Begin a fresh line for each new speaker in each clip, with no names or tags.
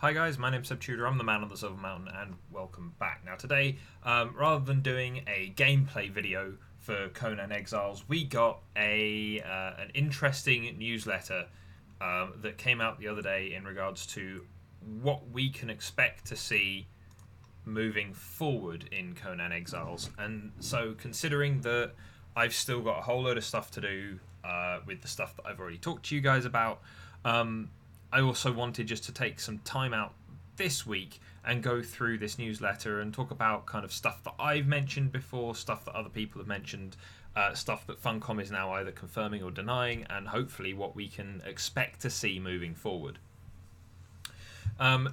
Hi guys, my name's Seb Tudor, I'm the man on the Silver Mountain, and welcome back. Now today, rather than doing a gameplay video for Conan Exiles, we got an interesting newsletter that came out the other day in regards to what we can expect to see moving forward in Conan Exiles. And so considering that I've still got a whole load of stuff to do with the stuff that I've already talked to you guys about, I also wanted just to take some time out this week and go through this newsletter and talk about kind of stuff that I've mentioned before, stuff that other people have mentioned, stuff that Funcom is now either confirming or denying, and hopefully what we can expect to see moving forward.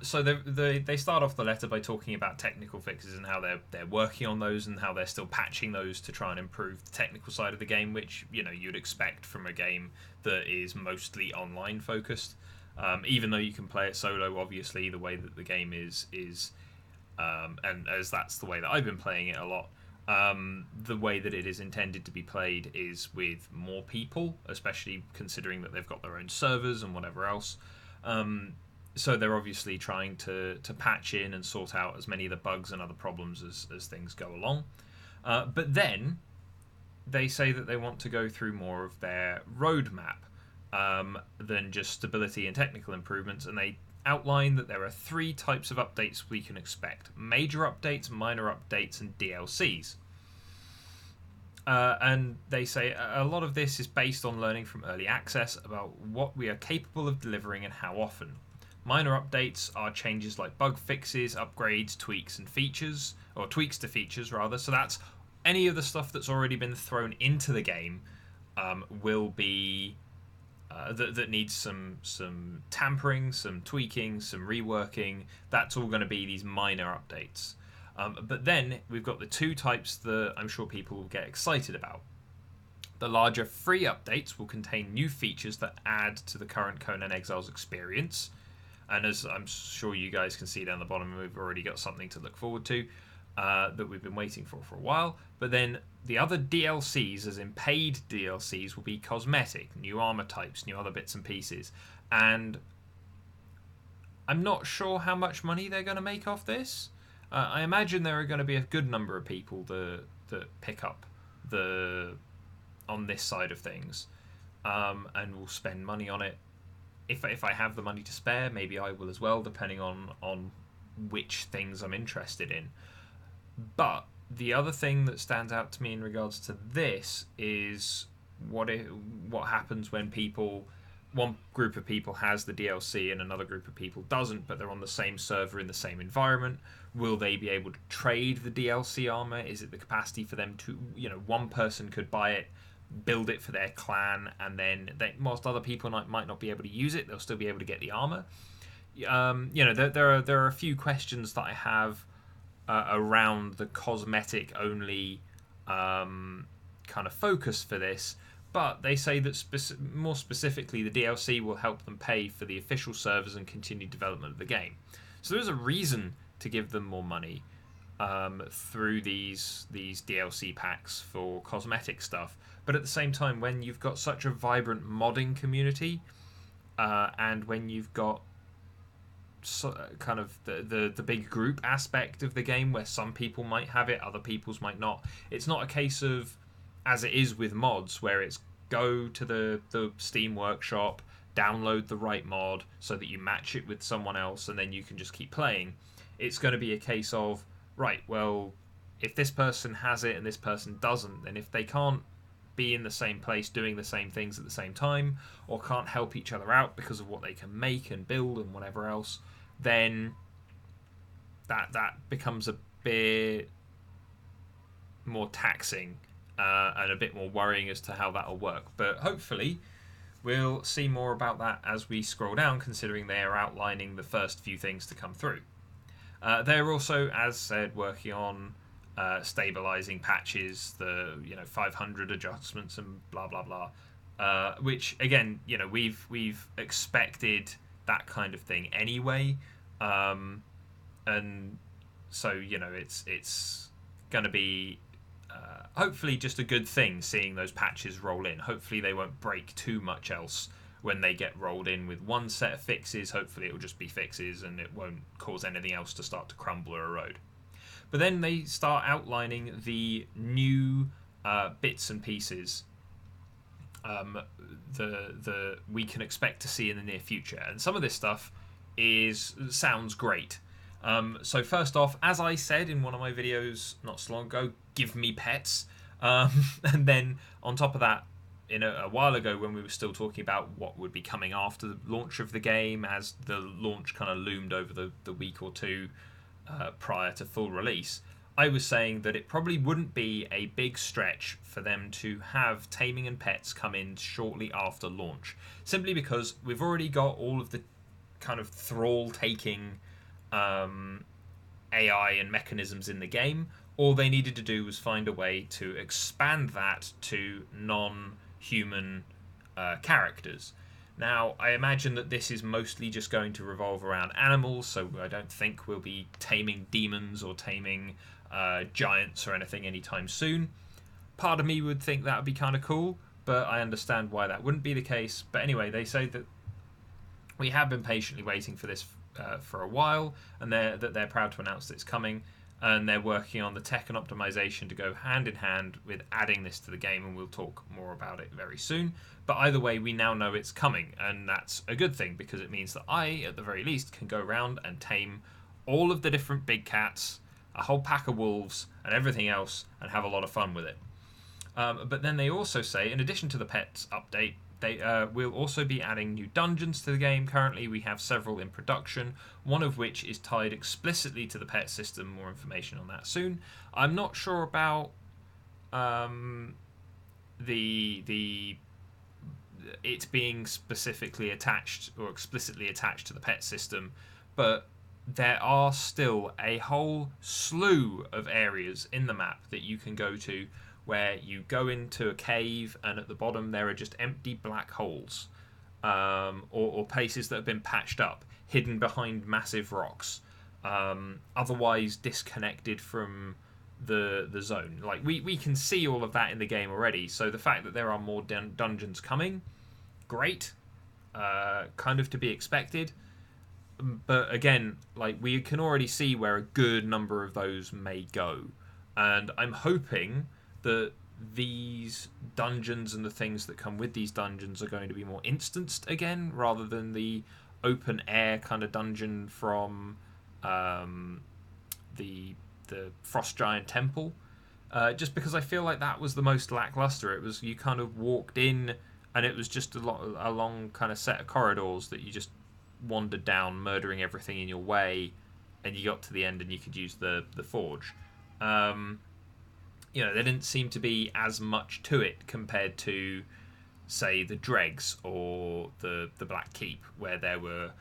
So they start off the letter by talking about technical fixes and how they're working on those and how they're still patching those to try and improve the technical side of the game, which you'd expect from a game that is mostly online focused. Even though you can play it solo, obviously the way that the game is, and as that's the way that I've been playing it a lot, the way that it is intended to be played is with more people, especially considering that they've got their own servers and whatever else. So they're obviously trying to patch in and sort out as many of the bugs and other problems as things go along. But then they say that they want to go through more of their roadmap than just stability and technical improvements, and they outline that there are three types of updates we can expect: major updates, minor updates, and DLCs. And they say a lot of this is based on learning from early access about what we are capable of delivering and how often. Minor updates are changes like bug fixes, upgrades, tweaks, and features, or tweaks to features rather. So that's any of the stuff that's already been thrown into the game will be that needs some tampering, some tweaking, some reworking. That's all going to be these minor updates. But then we've got the two types that I'm sure people will get excited about. The larger free updates will contain new features that add to the current Conan Exiles experience. And as I'm sure you guys can see down the bottom, we've already got something to look forward to that we've been waiting for a while. But then the other DLCs, as in paid DLCs, will be cosmetic, new armor types, new other bits and pieces. And I'm not sure how much money they're going to make off this. I imagine there are going to be a good number of people that pick up on this side of things and will spend money on it. If I have the money to spare, maybe I will as well, depending on which things I'm interested in. But the other thing that stands out to me in regards to this is what happens when one group of people has the DLC and another group of people doesn't, but they're on the same server in the same environment. Will they be able to trade the DLC armor? Is it the capacity for them to, one person could buy it, build it for their clan, and then whilst other people might not be able to use it, they'll still be able to get the armor. There are a few questions that I have around the cosmetic only kind of focus for this, but they say that more specifically the DLC will help them pay for the official servers and continued development of the game. So there's a reason to give them more money through these DLC packs for cosmetic stuff. But at the same time, when you've got such a vibrant modding community and when you've got kind of the big group aspect of the game where some people might have it, other people's might not, it's not a case of, as it is with mods, where it's go to the Steam workshop, download the right mod so that you match it with someone else and then you can just keep playing. It's going to be a case of, right, well, if this person has it and this person doesn't, then if they can't be in the same place doing the same things at the same time, or can't help each other out because of what they can make and build and whatever else, then that becomes a bit more taxing and a bit more worrying as to how that'll work. But hopefully we'll see more about that as we scroll down, considering they are outlining the first few things to come through. They're also, as said, working on stabilizing patches, the 500 adjustments and blah blah blah, which again we've expected that kind of thing anyway, and so it's going to be hopefully just a good thing seeing those patches roll in. Hopefully they won't break too much else when they get rolled in with one set of fixes, hopefully it will just be fixes and it won't cause anything else to start to crumble or erode. But then they start outlining the new bits and pieces the we can expect to see in the near future, and some of this stuff sounds great. So first off, as I said in one of my videos not so long ago, give me pets. And then on top of that, a while ago when we were still talking about what would be coming after the launch of the game, as the launch kind of loomed over the week or two prior to full release, I was saying that it probably wouldn't be a big stretch for them to have taming and pets come in shortly after launch, simply because we've already got all of the kind of thrall-taking AI and mechanisms in the game. All they needed to do was find a way to expand that to non-human characters. Now, I imagine that this is mostly just going to revolve around animals, so I don't think we'll be taming demons or taming giants or anything anytime soon. Part of me would think that would be kind of cool, but I understand why that wouldn't be the case. But anyway, they say that we have been patiently waiting for this for a while, and they're proud to announce that it's coming, and they're working on the tech and optimization to go hand in hand with adding this to the game, and we'll talk more about it very soon. But either way, we now know it's coming, and that's a good thing, because it means that I, at the very least, can go around and tame all of the different big cats, a whole pack of wolves, and everything else, and have a lot of fun with it. But then they also say, in addition to the pets update, they will also be adding new dungeons to the game. Currently, we have several in production, one of which is tied explicitly to the pet system. More information on that soon. I'm not sure about it being specifically attached or explicitly attached to the pet system, but there are still a whole slew of areas in the map that you can go to, where you go into a cave and at the bottom there are just empty black holes, or places that have been patched up, hidden behind massive rocks, otherwise disconnected from the zone. Like we can see all of that in the game already, so the fact that there are more dungeons coming, great, kind of to be expected. But again, like, we can already see where a good number of those may go, and I'm hoping that these dungeons and the things that come with these dungeons are going to be more instanced again, rather than the open air kind of dungeon from the Frost Giant Temple. Just because I feel like that was the most lackluster. It was, you kind of walked in and it was just a long kind of set of corridors that you just wandered down, murdering everything in your way, and you got to the end and you could use the forge. There didn't seem to be as much to it compared to, say, the Dregs or the Black Keep, where there were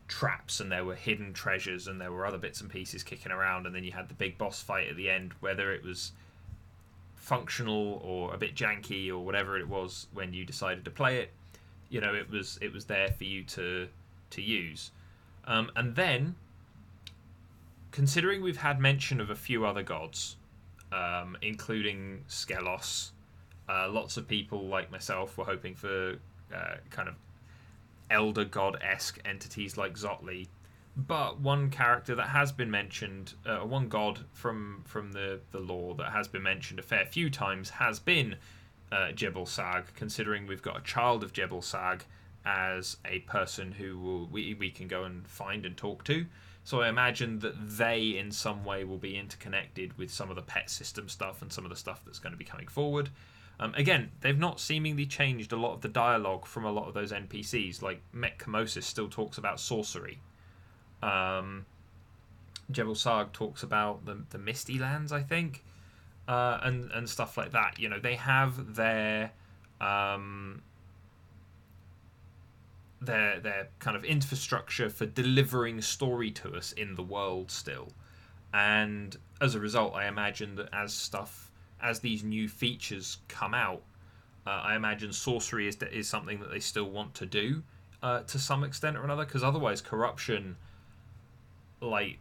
traps and there were hidden treasures and there were other bits and pieces kicking around, and then you had the big boss fight at the end, whether it was functional or a bit janky or whatever it was when you decided to play it. It was there for you to use. And then, considering we've had mention of a few other gods, including Skelos, lots of people like myself were hoping for kind of elder god-esque entities like Zotli. But one character that has been mentioned, one god from the lore that has been mentioned a fair few times, has been Jebel Sag, considering we've got a child of Jebel Sag as a person who we can go and find and talk to. So I imagine that they in some way will be interconnected with some of the pet system stuff and some of the stuff that's going to be coming forward. Again, they've not seemingly changed a lot of the dialogue from a lot of those NPCs. Like Metcamosis still talks about sorcery. Jebel Sag talks about the Misty Lands, I think, and stuff like that. They have their kind of infrastructure for delivering story to us in the world still, and as a result, I imagine that as these new features come out, I imagine sorcery is something that they still want to do to some extent or another, because otherwise corruption, like,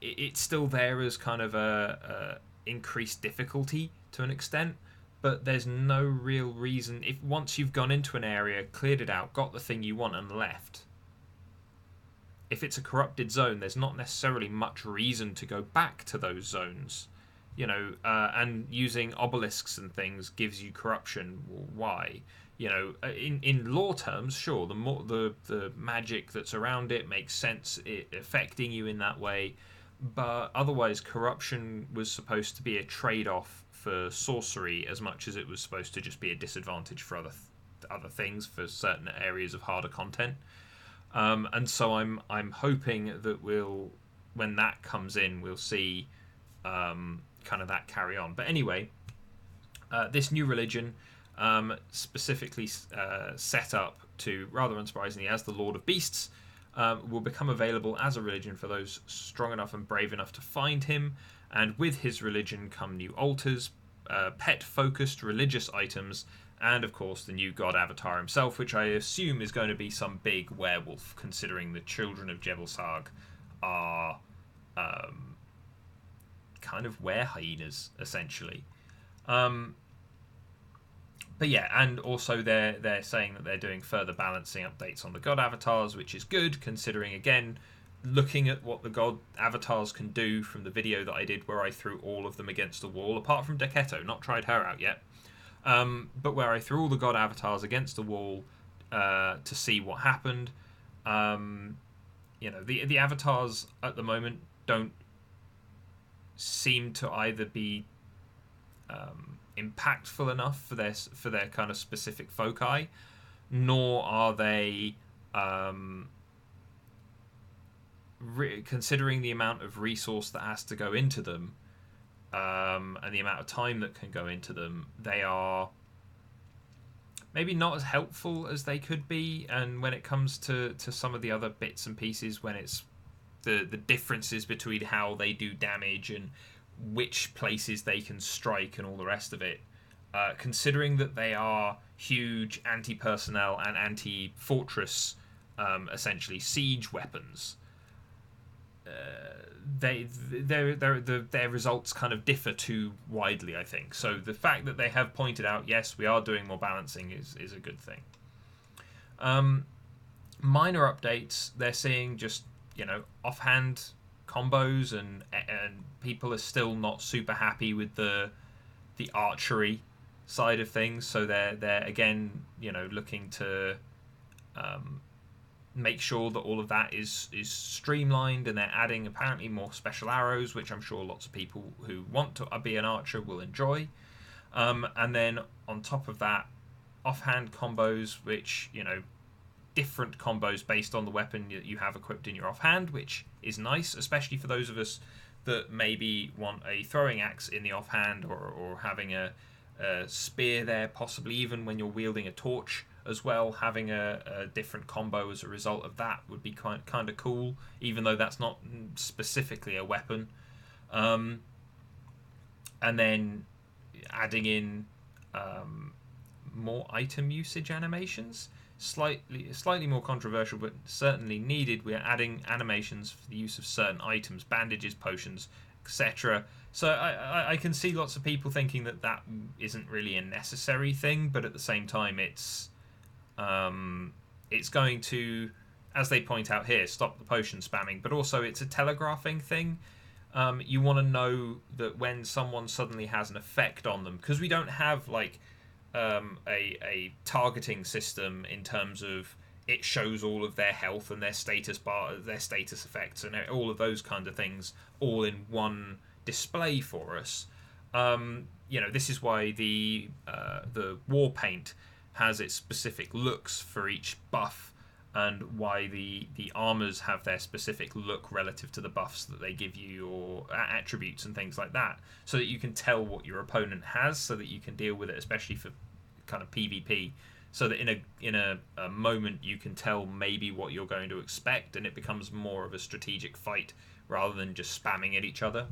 it's still there as kind of a increased difficulty to an extent, but there's no real reason. If once you've gone into an area, cleared it out, got the thing you want, and left, if it's a corrupted zone, there's not necessarily much reason to go back to those zones. And using obelisks and things gives you corruption. Well, why? In lore terms, sure, the magic that's around it makes sense, it affecting you in that way, but otherwise, corruption was supposed to be a trade-off for sorcery as much as it was supposed to just be a disadvantage for other things, for certain areas of harder content. And so I'm hoping that when that comes in, we'll see kind of that carry on. But anyway, this new religion, specifically set up to, rather unsurprisingly, as the Lord of Beasts, will become available as a religion for those strong enough and brave enough to find him. And with his religion come new altars, pet-focused religious items, and of course the new god avatar himself, which I assume is going to be some big werewolf, considering the children of Jebel Sarg are kind of were-hyenas, essentially. But yeah, and also they're saying that they're doing further balancing updates on the god avatars, which is good, considering, again, looking at what the god avatars can do from the video that I did where I threw all of them against a wall, apart from Deketto, not tried her out yet, but where I threw all the god avatars against the wall to see what happened. The avatars at the moment don't seem to either be impactful enough for their kind of specific foci, nor are they, considering the amount of resource that has to go into them, and the amount of time that can go into them, they are maybe not as helpful as they could be. And when it comes to some of the other bits and pieces, when it's the differences between how they do damage and which places they can strike and all the rest of it, considering that they are huge anti-personnel and anti-fortress, essentially siege weapons, their results kind of differ too widely, I think. So the fact that they have pointed out, yes, we are doing more balancing is a good thing. Minor updates, they're seeing just, offhand combos, and people are still not super happy with the archery side of things. So they're again, looking to make sure that all of that is streamlined, and they're adding apparently more special arrows, which I'm sure lots of people who want to be an archer will enjoy. And then on top of that, offhand combos, which, different combos based on the weapon that you have equipped in your offhand, which is nice, especially for those of us that maybe want a throwing axe in the offhand, or having a spear there, possibly even when you're wielding a torch as well, having a different combo as a result of that would be kind of cool, even though that's not specifically a weapon. And then adding in more item usage animations, slightly more controversial, but certainly needed. We're adding animations for the use of certain items, bandages, potions, etc. So I can see lots of people thinking that isn't really a necessary thing, but at the same time, it's going to, as they point out here, stop the potion spamming, but also it's a telegraphing thing. You want to know that when someone suddenly has an effect on them, because we don't have like a targeting system in terms of it shows all of their health and their status bar, their status effects, and all of those kind of things all in one display for us. This is why the war paint has its specific looks for each buff, and why the armors have their specific look relative to the buffs that they give you, or attributes and things like that, so that you can tell what your opponent has, so that you can deal with it, especially for kind of PvP, so that in a moment you can tell maybe what you're going to expect, and it becomes more of a strategic fight rather than just spamming at each other.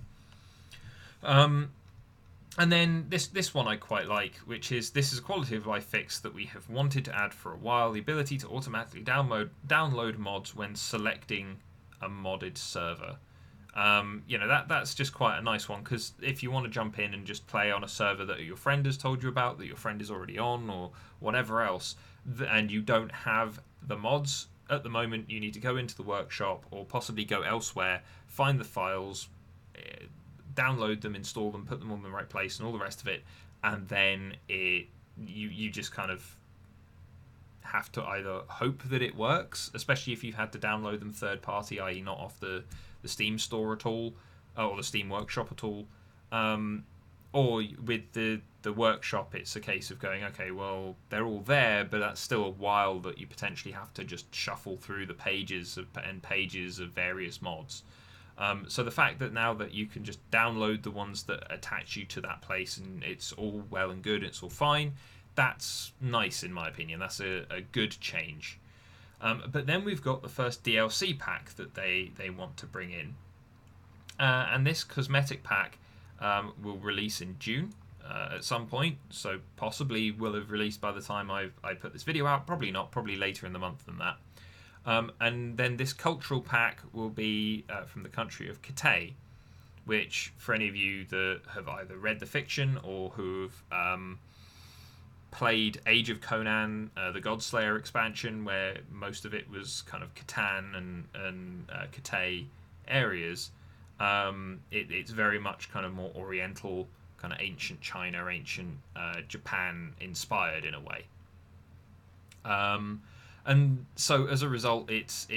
And then this one I quite like, which is, this is a quality of life fix that we have wanted to add for a while: the ability to automatically download mods when selecting a modded server. That's just quite a nice one, because if you want to jump in and just play on a server that your friend has told you about, that your friend is already on, or whatever else, and you don't have the mods at the moment, you need to go into the workshop or possibly go elsewhere, find the files, download them, install them, put them all in the right place, and all the rest of it, and then you just kind of have to either hope that it works, especially if you've had to download them third party, i.e. not off the Steam store at all, or the Steam workshop at all, or with the workshop, it's a case of going, okay, well, they're all there, but that's still a while that you potentially have to just shuffle through the pages of various mods. So the fact that now that you can just download the ones that attach you to that place, and it's all well and good, it's all fine, that's nice in my opinion. That's a good change. But then we've got the first DLC pack that they want to bring in. And this cosmetic pack will release in June at some point. So possibly will have released by the time I put this video out. Probably not. Probably later in the month than that. And then this cultural pack will be from the country of Kitay, which for any of you that have either read the fiction or who've played Age of Conan, the Godslayer expansion, where most of it was kind of Catan and Kitay areas. It's very much kind of more Oriental, kind of ancient China, ancient Japan inspired in a way. And so as a result, it's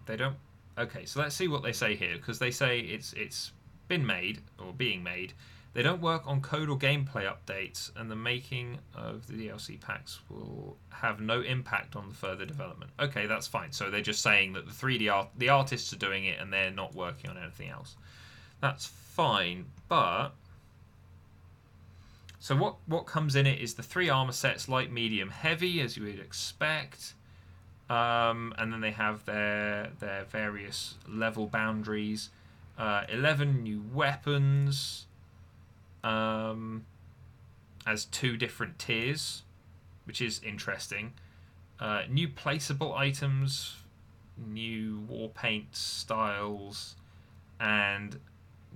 they don't. Okay, so let's see what they say here, because they say it's been made or being made. They don't work on code or gameplay updates, and the making of the DLC packs will have no impact on the further development. Okay, that's fine. So they're just saying that the artists are doing it and they're not working on anything else. That's fine, but so what comes in it is the 3 armor sets: light, medium, heavy, as you would expect. And then they have their various level boundaries. 11 new weapons, as 2 different tiers, which is interesting. New placeable items, new war paint styles, and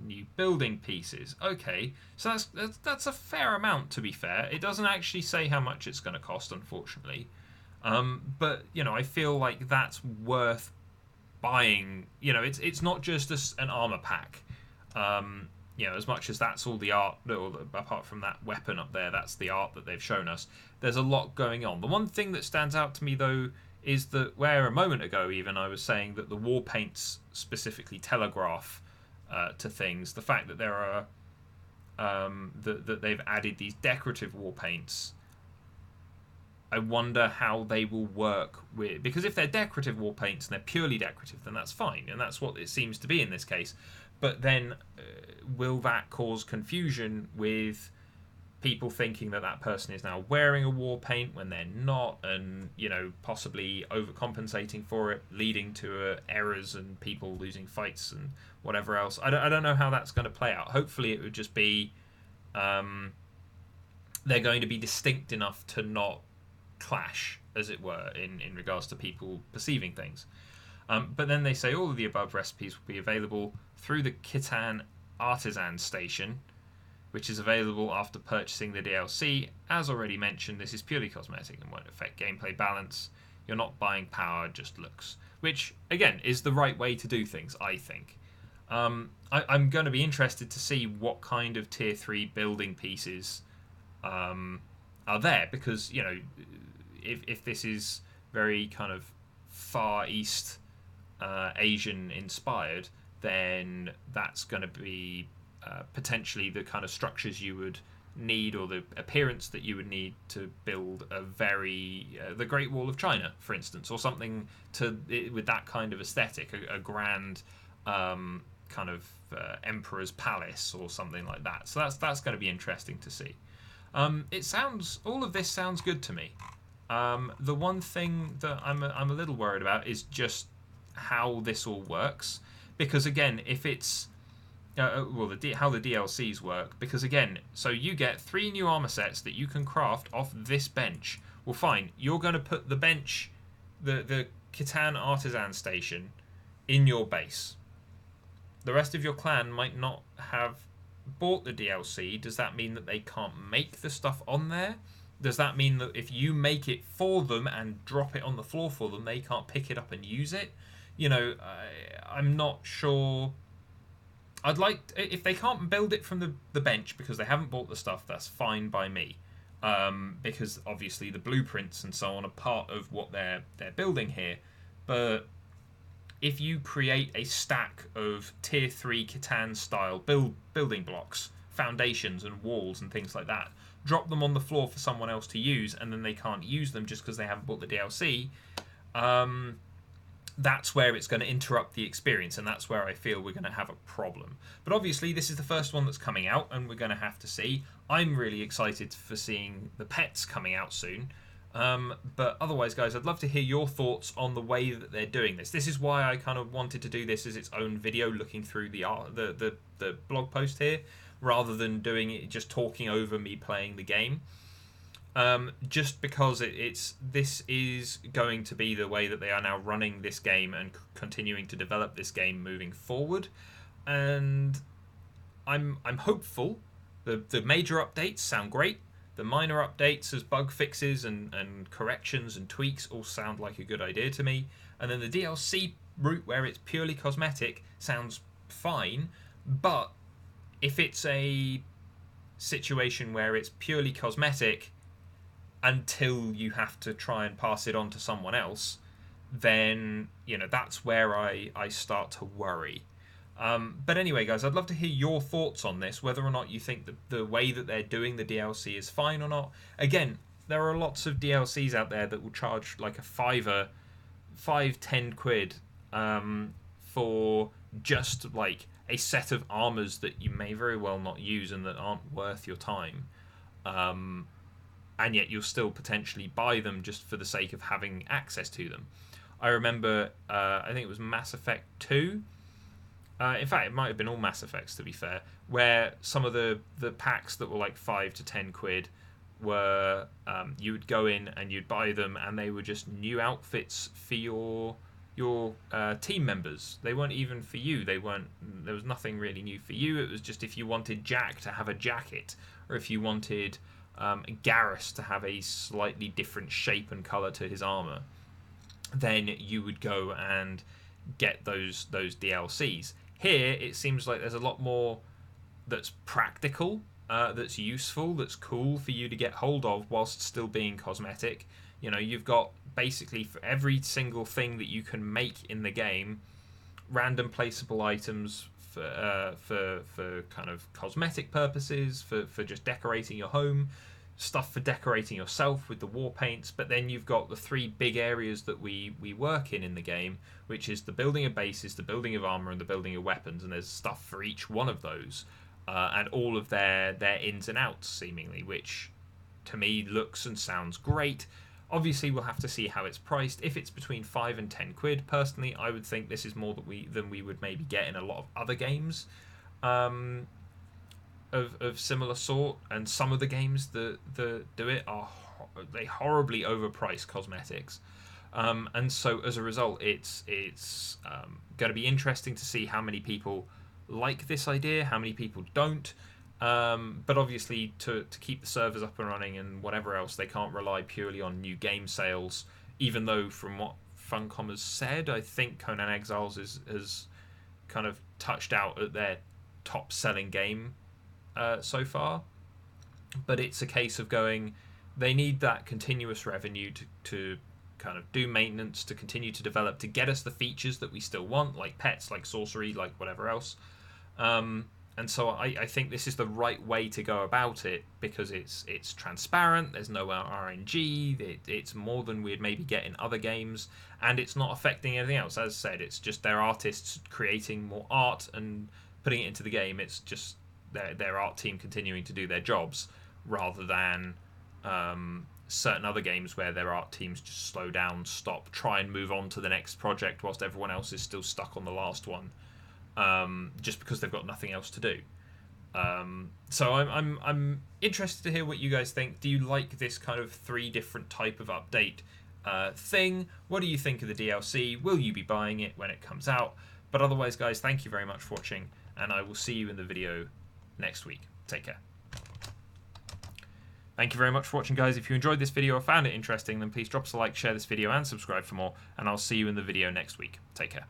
new building pieces. Okay, so that's a fair amount, to be fair. It doesn't actually say how much it's going to cost, unfortunately. But I feel like that's worth buying. It's not just an armor pack. As much as that's all the art, apart from that weapon up there, that's the art that they've shown us. There's a lot going on. The one thing that stands out to me, though, is that where a moment ago even I was saying that the war paints specifically telegraph to things, the fact that there are that they've added these decorative war paints, I wonder how they will work with, because if they're decorative war paints and they're purely decorative, then that's fine, and that's what it seems to be in this case. But then will that cause confusion with people thinking that person is now wearing a war paint when they're not, and possibly overcompensating for it, leading to errors and people losing fights and whatever else. I don't know how that's going to play out. Hopefully it would just be they're going to be distinct enough to not clash, as it were, in regards to people perceiving things. But then they say all of the above recipes will be available through the Catan Artisan Station, which is available after purchasing the DLC. As already mentioned, this is purely cosmetic and won't affect gameplay balance. You're not buying power, just looks. Which, again, is the right way to do things, I think. I'm going to be interested to see what kind of Tier 3 building pieces are there, because, if this is very kind of Far East Asian inspired, then that's going to be potentially the kind of structures you would need, or the appearance that you would need to build the Great Wall of China, for instance, or something with that kind of aesthetic, a grand kind of emperor's palace or something like that. So that's going to be interesting to see. All of this sounds good to me. The one thing that I'm a little worried about is just how this all works, because again, if it's how the DLCs work, because again, so you get 3 new armor sets that you can craft off this bench. Well, fine, you're going to put the bench, the Catan Artisan Station in your base. The rest of your clan might not have bought the DLC. Does that mean that they can't make the stuff on there? Does that mean that if you make it for them and drop it on the floor for them, they can't pick it up and use it? You know, I'm not sure. I'd like, if they can't build it from the bench because they haven't bought the stuff, that's fine by me. Because obviously the blueprints and so on are part of what they're building here. But if you create a stack of tier 3 Catan style building blocks, foundations and walls and things like that, drop them on the floor for someone else to use, and then they can't use them just because they haven't bought the DLC, that's where it's going to interrupt the experience, and that's where I feel we're going to have a problem. But obviously this is the first one that's coming out, and we're going to have to see. I'm really excited for seeing the pets coming out soon. But otherwise, guys, I'd love to hear your thoughts on the way that they're doing this. This is why I kind of wanted to do this as its own video, looking through the blog post here, rather than doing it just talking over me playing the game. Just because this is going to be the way that they are now running this game and continuing to develop this game moving forward, and I'm hopeful. The major updates sound great. The minor updates as bug fixes and corrections and tweaks all sound like a good idea to me. And then the DLC route where it's purely cosmetic sounds fine, but if it's a situation where it's purely cosmetic until you have to try and pass it on to someone else, then, you know, that's where I start to worry. But anyway, guys, I'd love to hear your thoughts on this, whether or not you think the way that they're doing the DLC is fine or not. Again, there are lots of DLCs out there that will charge like a fiver, 5-10 quid for just like a set of armors that you may very well not use and that aren't worth your time. And yet you'll still potentially buy them just for the sake of having access to them. I remember, I think it was Mass Effect 2. In fact, it might have been all Mass Effects, to be fair, where some of the packs that were like 5 to 10 quid were, you would go in and you'd buy them, and they were just new outfits for your team members. They weren't even for you. There was nothing really new for you. It was just if you wanted Jack to have a jacket, or if you wanted Garrus to have a slightly different shape and colour to his armour, then you would go and get those DLCs. Here, it seems like there's a lot more that's practical, that's useful, that's cool for you to get hold of whilst still being cosmetic. You know, you've got basically for every single thing that you can make in the game, random placeable items for kind of cosmetic purposes, for just decorating your home, stuff for decorating yourself with the war paints. But then you've got the three big areas that we work in the game, which is the building of bases, the building of armor, and the building of weapons. And there's stuff for each one of those, and all of their ins and outs seemingly, which to me looks and sounds great. Obviously, we'll have to see how it's priced. If it's between 5 and 10 quid, personally, I would think this is more than we would maybe get in a lot of other games of similar sort. And some of the games that do it are they horribly overpriced cosmetics. And so as a result, it's going to be interesting to see how many people like this idea, how many people don't. But obviously, to keep the servers up and running and whatever else, they can't rely purely on new game sales. Even though, from what Funcom has said, I think Conan Exiles has kind of touched out at their top-selling game so far. But it's a case of going, they need that continuous revenue to kind of do maintenance, to continue to develop, to get us the features that we still want, like pets, like sorcery, like whatever else. And so I think this is the right way to go about it, because it's transparent, there's no RNG, it's more than we'd maybe get in other games, and it's not affecting anything else. As I said, it's just their artists creating more art and putting it into the game. It's just their art team continuing to do their jobs, rather than certain other games where their art teams just slow down, stop, try and move on to the next project whilst everyone else is still stuck on the last one. Just because they've got nothing else to do. So I'm interested to hear what you guys think. Do you like this kind of 3 different type of update thing. What do you think of the DLC? Will you be buying it when it comes out? But otherwise, guys, thank you very much for watching, and I will see you in the video next week. Take care. Thank you very much for watching, guys. If you enjoyed this video or found it interesting, then please drop us a like, share this video, and subscribe for more, and I'll see you in the video next week. Take care.